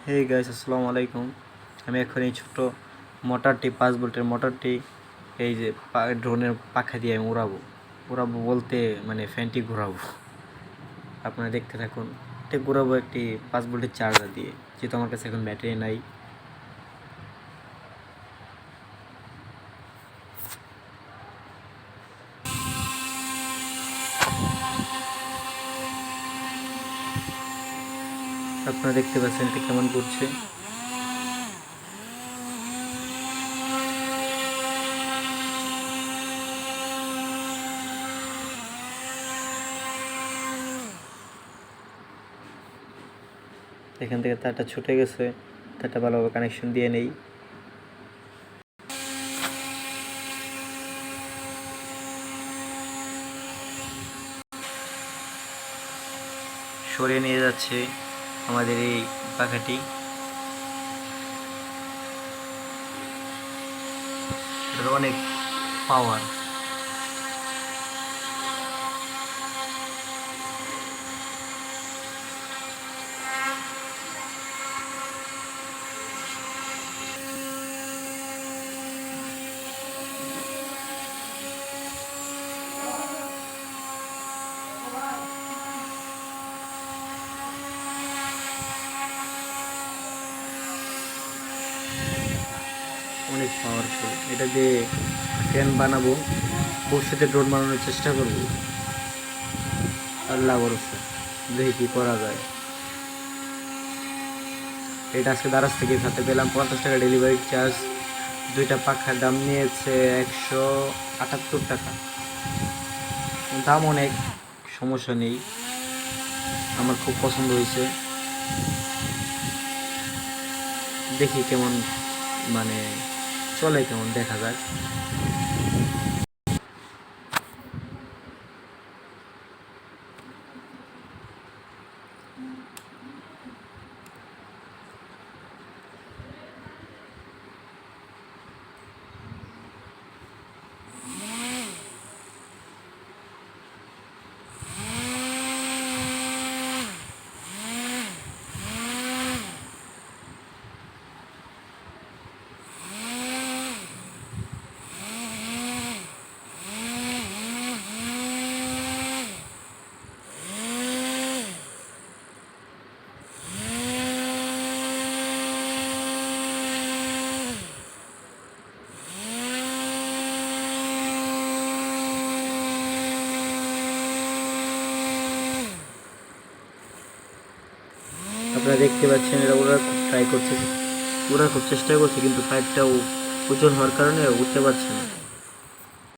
Hey guys, আসসালামু আলাইকুম। আমি এখন এই ছোট্ট মোটরটি 5 ভোল্টের মোটরটি এই যে ড্রোনের পাখা দিয়ে আমি উড়াবো বলতে মানে ফ্যানটি ঘোরাবো। আপনারা দেখতে থাকুন। এটা ঘোরাবো একটি 5 ভোল্টের চার্জার দিয়ে, যেহেতু আমার কাছে এখন ব্যাটারি নাই। আপনারা দেখতে পাচ্ছেন এটা কেমন করছে। এখান থেকে তারটা ছুটে গেছে, তারটা ভালোভাবে কানেকশন দিয়ে নেই। সরিয়ে নিয়ে যাচ্ছে আমাদের এই পাখাটি। এটার অনেক পাওয়ার। অনেক পাওয়ারফুল। এটা দিয়ে ফ্যান বানাবো, ভবিষ্যতে ড্রোন বানানোর চেষ্টা করব। আল্লাহ ভরসা, দেখি কি করা যায়। এটা আজকে দারাজ থেকে হাতে পেলাম, 50 টাকা ডেলিভারি চার্জ। 2টা পাখার দাম নিয়েছে 178 টাকা। দাম অনেক, সমস্যা নেই, আমার খুব পছন্দ হয়েছে। দেখি কেমন মানে চলে, কেমন দেখা যাক। আপনারা দেখতে পাচ্ছেন এটা ওরা খুব চেষ্টা করছে, কিন্তু পাইপটাও ওজন হওয়ার কারণে উঠতে পারছে না।